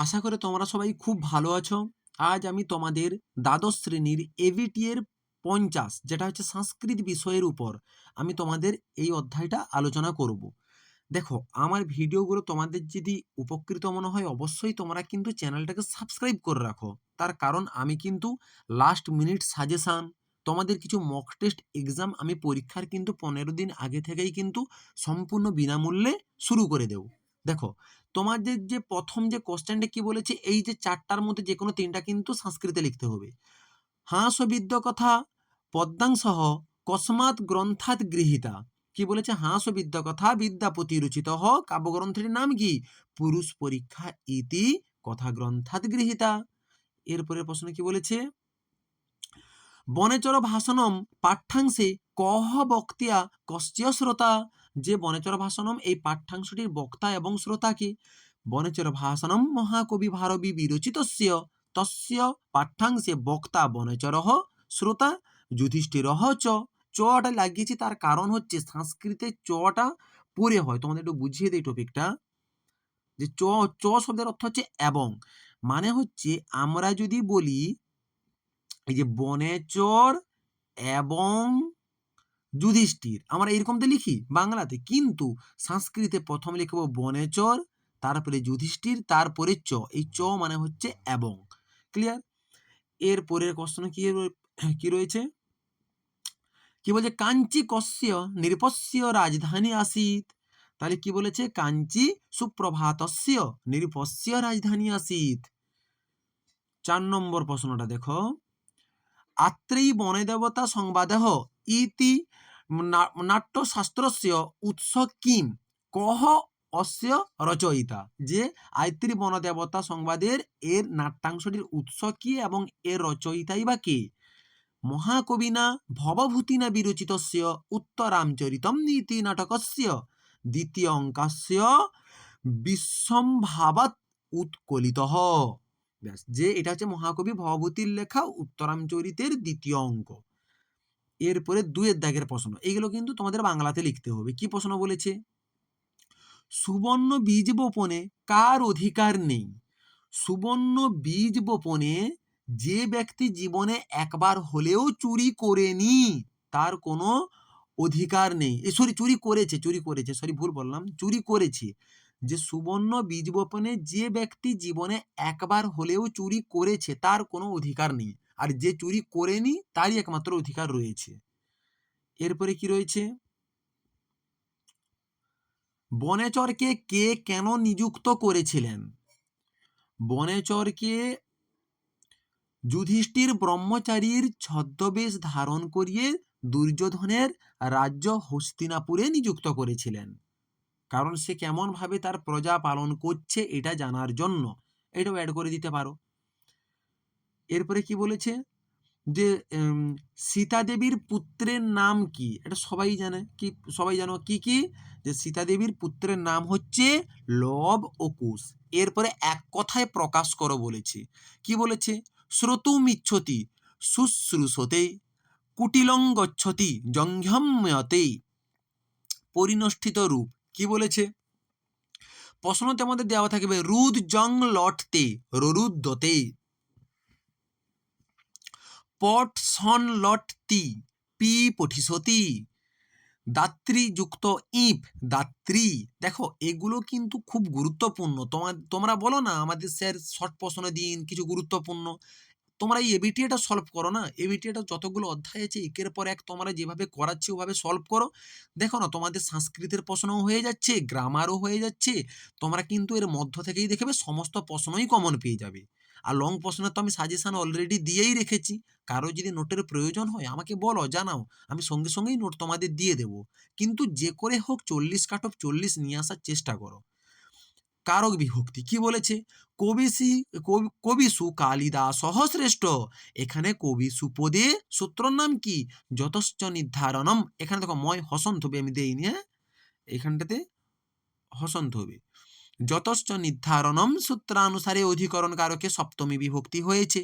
আশা করি তোমরা সবাই খুব ভালো আছো। আজ আমি তোমাদের দ্বাদশ শ্রেণীর এবিটি এর ৫০ যেটা হচ্ছে সংস্কৃত বিষয়ের উপর আমি তোমাদের এই অধ্যায়টা আলোচনা করব। দেখো, আমার ভিডিওগুলো তোমাদের যদি উপকৃত মনে হয় অবশ্যই তোমরা কিন্তু চ্যানেলটাকে সাবস্ক্রাইব করে রাখো। তার কারণ আমি কিন্তু লাস্ট মিনিট সাজেশান, তোমাদের কিছু মক টেস্ট এক্সাম আমি পরীক্ষার কিন্তু ১৫ দিন আগে থেকেই কিন্তু সম্পূর্ণ বিনামূল্যে শুরু করে দেব। দেখো, তোমাদের যে প্রথম যে কোশ্চেনটা কি বলেছে, এই যে ৪টার মধ্যে যেকোনো ৩টা কিন্তু সংস্কৃতে লিখতে হবে। হাঁস কথা পদ্মাংশঃ কস্মাৎ গ্রন্থাৎ গৃহীতা। কি বলেছে? হাঁস কথা বিদ্যাপতি রচিত কাব্যগ্রন্থটির নাম কি? পুরুষ পরীক্ষা ইতি কথা গ্রন্থাৎ গৃহীতা। এরপরের প্রশ্ন কি বলেছে? বনেচর ভাষণম পাঠ্যাংশে কহ বক্তিয়া কস্য শ্রোতা। যে বনেচর ভাষণম এই পাঠ্যাংশটির বক্তা এবং শ্রোতাকে। বনেচর ভাষণম মহাকবি ভারবী বিরচিতস্য তস্য পাঠ্যাংশে বক্তা বনেচরঃ শ্রোতা যুধিষ্ঠিরঃ চ। চটা লাগিয়েছি, তার কারণ হচ্ছে সংস্কৃতে চটা পরে হয়। তোমাদের একটু বুঝিয়ে দিই টপিকটা, যে চ শব্দের অর্থ হচ্ছে এবং। মানে হচ্ছে আমরা যদি বলি এই যে বনেচর এবং যুধিষ্ঠির, আমরা এরকম তো লিখি বাংলাতে, কিন্তু সংস্কৃতে প্রথম লিখবো বনেচর, তারপরে যুধিষ্ঠির, তারপরে চ। এই চ মানে হচ্ছে এবং। ক্লিয়ার? এর পরের কোশ্চেন কি রয়েছে? কি বলছে? কাঞ্চি কস্য নৃপস্য রাজধানী আসিত। তাহলে কি বলেছে? কাঞ্চি সুপ্রভাতস্য নৃপস্য রাজধানী আসিত। ৪ নম্বর প্রশ্নটা দেখো। আত্রেয়ী বনেদেবতা সংবাদঃ ইতি নাট্যশাস্ত্রস্য উৎস কিম কহ অস্য রচয়িতা। যে আয়ত্রী বনদেবতা সংবাদের এর নাট্যাংশটির উৎস কি এবং এর রচয়িতাই বা কে? মহাকবিনা ভবভূতিনা বিরচিতস্য উত্তরামচরিতম নীতি নাটকস্য দ্বিতীয় অঙ্কস্য বিশ্বম্ভাবাৎ উৎকলিতঃ। ব্যাস, যে এটা হচ্ছে মহাকবি ভবভূতির লেখা উত্তরামচরিতের দ্বিতীয় অঙ্ক। এরপরে ২ দাগের প্রশ্ন, এইগুলো কিন্তু তোমাদের বাংলাতে লিখতে হবে। কি প্রশ্ন বলেছে? সুবর্ণ বীজ বপনে কার অধিকার নেই? সুবর্ণ বীজ বপনে যে ব্যক্তি জীবনে একবার হলেও চুরি করেনি তার কোনো অধিকার নেই। চুরি করেছে, ভুল বললাম, চুরি করেছে। যে সুবর্ণ বীজ বপনে যে ব্যক্তি জীবনে একবার হলেও চুরি করেছে তার কোনো অধিকার নেই, আর যে চুরি করেনি তারই একমাত্র অধিকার রয়েছে। এরপরে কি রয়েছে? বনেচরকে কে কেন নিযুক্ত করেছিলেন? বনেচরকে যুধিষ্ঠির ব্রহ্মচারীর ছদ্মবেশ ধারণ করিয়ে দুর্যোধনের রাজ্য হস্তিনাপুরে নিযুক্ত করেছিলেন, কারণ সে কেমন ভাবে তার প্রজা পালন করছে এটা জানার জন্য। এটাও অ্যাড করে দিতে পারো। এরপরে কি বলেছে? যে সীতা দেবীর পুত্রের নাম কি? এটা সবাই জানে, কি সবাই জানো কি কি? যে সীতা দেবীর পুত্রের নাম হচ্ছে লব ও কুশ। এরপরে এক কথায় প্রকাশ করো বলেছে। কি বলেছে? শ্রোতুমিচ্ছতি শুশ্রূষতে কুটিলং গচ্ছতি জঙ্ঘ্যম্যতে পরিনষ্ঠিত রূপ। কি বলেছে? প্রশ্নতে আমাদের দেওয়া থাকবে রুদ জং লটতে ররুদ্যতে পট সন লটতি পি পঠিসতি দাত্রীযুক্ত ইপ দাত্রী। দেখো, এগুলো কিন্তু খুব গুরুত্বপূর্ণ। তোমরা বলো না আমাদের স্যার শর্ট প্রশ্ন দিন কিছু গুরুত্বপূর্ণ, তোমরা এই এবিটিএটা সলভ করো না। এবিটিএটা যতগুলো অধ্যায় আছে একের পর এক তোমরা যেভাবে করাচ্ছি ওভাবে সলভ করো। দেখো না, তোমাদের সংস্কৃতের প্রশ্নও হয়ে যাচ্ছে, গ্রামারও হয়ে যাচ্ছে। তোমরা কিন্তু এর মধ্য থেকেই দেখবে সমস্ত প্রশ্নই কমন পেয়ে যাবে। আর লং প্রশ্নের তো আমি সাজেশন অলরেডি দিয়েই রেখেছি। কারো যদি নোটের প্রয়োজন হয় আমাকে বলো, জানাও, আমি সঙ্গে সঙ্গেই নোট তোমাদের দিয়ে দেবো। কিন্তু যে করে হোক 40 কাট অফ 40 নিয়ে আসার চেষ্টা করো। কারক বিভক্তি কি বলেছে? কবিসু কালিদাসহ শ্রেষ্ঠ। এখানে কবিসু পদে সূত্রর নাম কি? যতশ্চ নির্ধারণম। এখানে দেখো ময় হসন্ত হবে, আমি দেইনি, হ্যাঁ, এখানটাতে হসন্ত হবে। যতশ্চ নির্ধারণম সূত্রানুসারে অধিকরণ কারকে সপ্তমী বিভক্তি হয়েছে।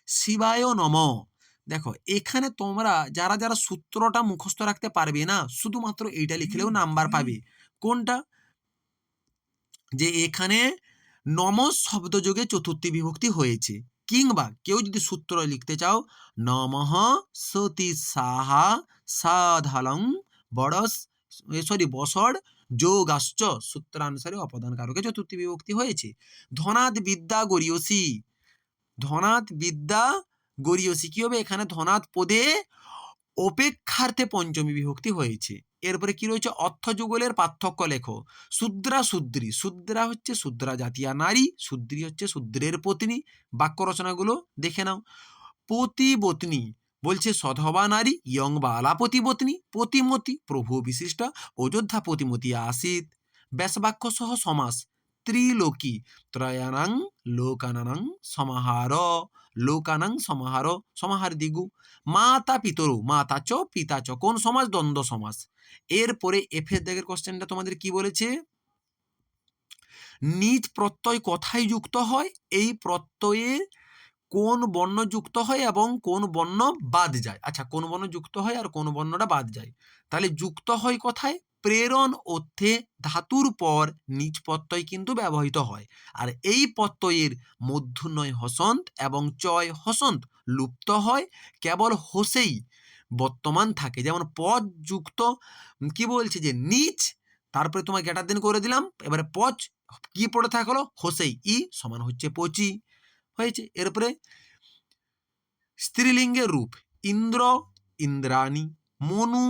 শিবায় নম। দেখো, এখানে তোমরা যারা যারা সূত্রটা মুখস্থ রাখতে পারবে না শুধুমাত্র এইটা লিখলেও নাম্বার পাবে। কোনটা? যে এখানে নমঃ শব্দযোগে চতুর্থী বিভক্তি হয়েছে। কিংবা কেউ যদি সূত্র লিখতে চাও, নমঃ সতী সাহা সাধালং বড়স বসড় যোগাশ্চ সূত্রানুসারে অপদান কারকে চতুর্থী বিভক্তি হয়েছে। ধনাদ বিদ্যা গরিয়সী, ধনাদ বিদ্যা গরিয়সী কি হবে? এখানে ধনাদ পদে অপেক্ষার্থে পঞ্চমী বিভক্তি হয়েছে। এরপরে কি রয়েছে? অর্থযুগলের পার্থক্য লেখো। শূদ্রা শূদ্রী, শূদ্রা হচ্ছে শূদ্রা জাতীয় নারী, শূদ্রী হচ্ছে শূদ্রের পত্নী। বাক্য রচনাগুলো দেখে নাও। পতিবত্নী বলছে সধবা নারী, ইয়ং বালা পতিবত্নী, পতিমতী প্রভু বিশিষ্টা, অযোধ্যা পতিমতী আসিত। ব্যাসবাক্য সহ সমাস। ত্রিলোকী, ত্রয়ানাং লোকানাং সমাহার, লোকানাং সমাহার, সমাহার দিগু। মাতা পিতরু, মাতা চ পিতা চ, কোন সমাস? দ্বন্দ্ব সমাস। এরপরে এফের দাগের কোশ্চেনটা তোমাদের কি বলেছে? নিজ প্রত্যয় কোথায় যুক্ত হয়? এই প্রত্যয়ে কোন বর্ণ যুক্ত হয় এবং কোন বর্ণ বাদ যায়? আচ্ছা, কোন বর্ণ যুক্ত হয় আর কোন বর্ণটা বাদ যায়? তাহলে যুক্ত হয় কোথায়? প্রেরণ অর্থে ধাতুর পর নিজ প্রত্যয় কিন্তু ব্যবহৃত হয়। আর এই প্রত্যয়ের মূর্ধন্যয় হসন্ত এবং চয় হসন্ত লুপ্ত হয়, কেবল হোসেই বর্তমান থাকে। যেমন পদ যুক্ত কি বলছে যে নিচ, তারপরে তোমার গ্রেটার দেন করে দিলাম, এবারে পচ কি পড়ে থাকলো? হোসেই, ই সমান হচ্ছে পচি হয়েছে। এরপরে স্ত্রীলিঙ্গের রূপ ইন্দ্র, ইন্দ্রাণী, মনু,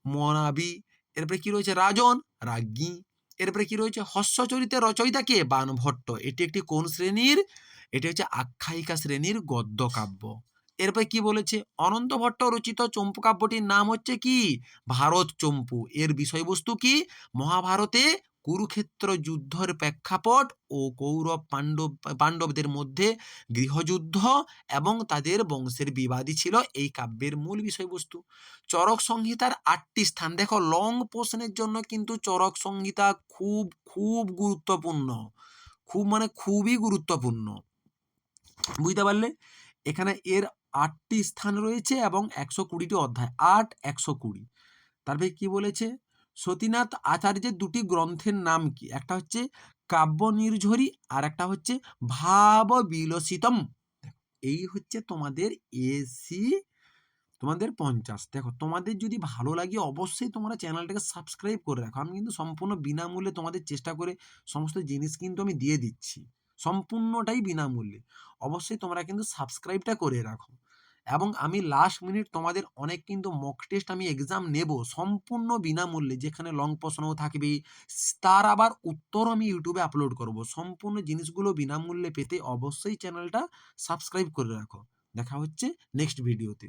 মনাবি। এরপরে কি রয়েছে? রাজন, রাজ্ঞী। এরপরে কি রয়েছে? হস্যচরিতের রচয়িতা কে? বাণভট্ট। এটি একটি কোন শ্রেণীর? এটি হচ্ছে আখ্যায়িকা শ্রেণীর গদ্য কাব্য। এরপরে কি বলেছে? অনন্ত ভট্ট রচিত চম্পু কাব্যটির নাম হচ্ছে কি? ভারত চম্পু। এর বিষয়বস্তু কি? মহাভারতে কুরুক্ষেত্র যুদ্ধের প্রেক্ষাপট ও কৌরব পাণ্ডবদের মধ্যে গৃহযুদ্ধ এবং তাদের বংশের বিবাদী ছিল এই কাব্যের মূল বিষয়বস্তু। চরক সংহিতার 8টি স্থান। দেখো, লং প্রশ্নের জন্য কিন্তু চরক সংহিতা খুব খুব গুরুত্বপূর্ণ, খুব মানে খুবই গুরুত্বপূর্ণ। বুঝতে পারলে? এখানে এর 8টি স্থান রয়েছে এবং 120টি অধ্যায়। 8 120। তারপরে কি বলেছে? সতীনাথ আচার্যের দুটি গ্রন্থের নাম কি? একটা হচ্ছে কাব্য নির্ঝরী আর একটা হচ্ছে ভাব বিলাসিতম। এই হচ্ছে তোমাদের এসি তোমাদের 50। দেখো, তোমাদের যদি ভালো লাগে অবশ্যই তোমরা চ্যানেলটাকে সাবস্ক্রাইব করে রাখো। আমি কিন্তু সম্পূর্ণ বিনামূল্যে তোমাদের চেষ্টা করে সমস্ত জিনিস কিন্তু আমি দিয়ে দিচ্ছি, সম্পূর্ণটাই বিনামূল্যে। অবশ্যই তোমরা কিন্তু সাবস্ক্রাইবটা করে রাখো। এবং আমি লাস্ট মিনিট তোমাদের অনেক কিন্তু মক টেস্ট আমি এক্সাম নেব সম্পূর্ণ বিনামূল্যে, যেখানে লং প্রশ্নও থাকবে, তার আবার উত্তর আমি ইউটিউবে আপলোড করব। সম্পূর্ণ জিনিসগুলো বিনামূল্যে পেতে অবশ্যই চ্যানেলটা সাবস্ক্রাইব করে রাখো। দেখা হচ্ছে নেক্সট ভিডিওতে।